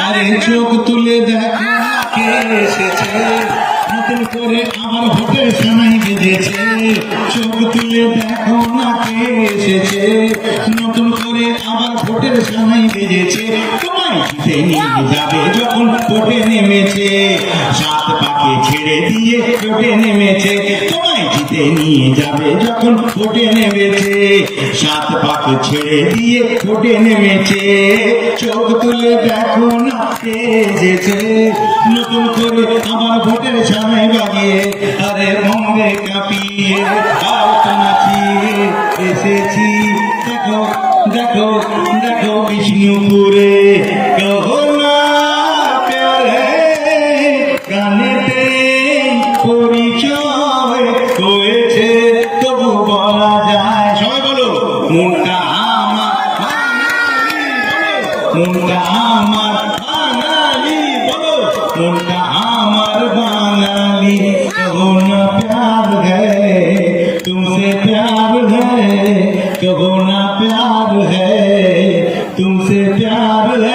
আরে চোখ তুলে দেখো কে এসেছে, নতুন করে আমার ভোটের সানাই বেজেছে। চোখ তুলে দেখো না কে এসেছে, নতুন করে আমার ভোটের সানাই বেজেছে। তোমায় জিতে নিয়ে যাবে যখন ভোটে নেমেছে, সাত পাকে ছেড়ে দিয়ে ভোটে নেমেছে। তোমায় জিতে নিয়ে যাবে যখন ভোটে নেমেছে, সাত পাকে ছেড়ে দিয়ে ভোটে নেমেছে। চোখ তুলে দেখো না কে এসেছে, নতুন করে আমার ভোটের সানাই বাজিয়ে, আরে মঙ্গে কাঁপিয়ে হাত নাচিয়ে এসেছি। দেখো দেখো দেখো বিষ্ণুপুরে কহো না প্যারে, গানেতে পরিচয় হয়েছে তবু বলা যায়। সবাই বলো মনটা আমার বাঙালি, মনটা আমার বাঙালি, বলো মনটা আমার বাঙালি। कहो ना प्यार है तुमसे, प्यार है कहो ना प्यार है तुमसे, प्यार है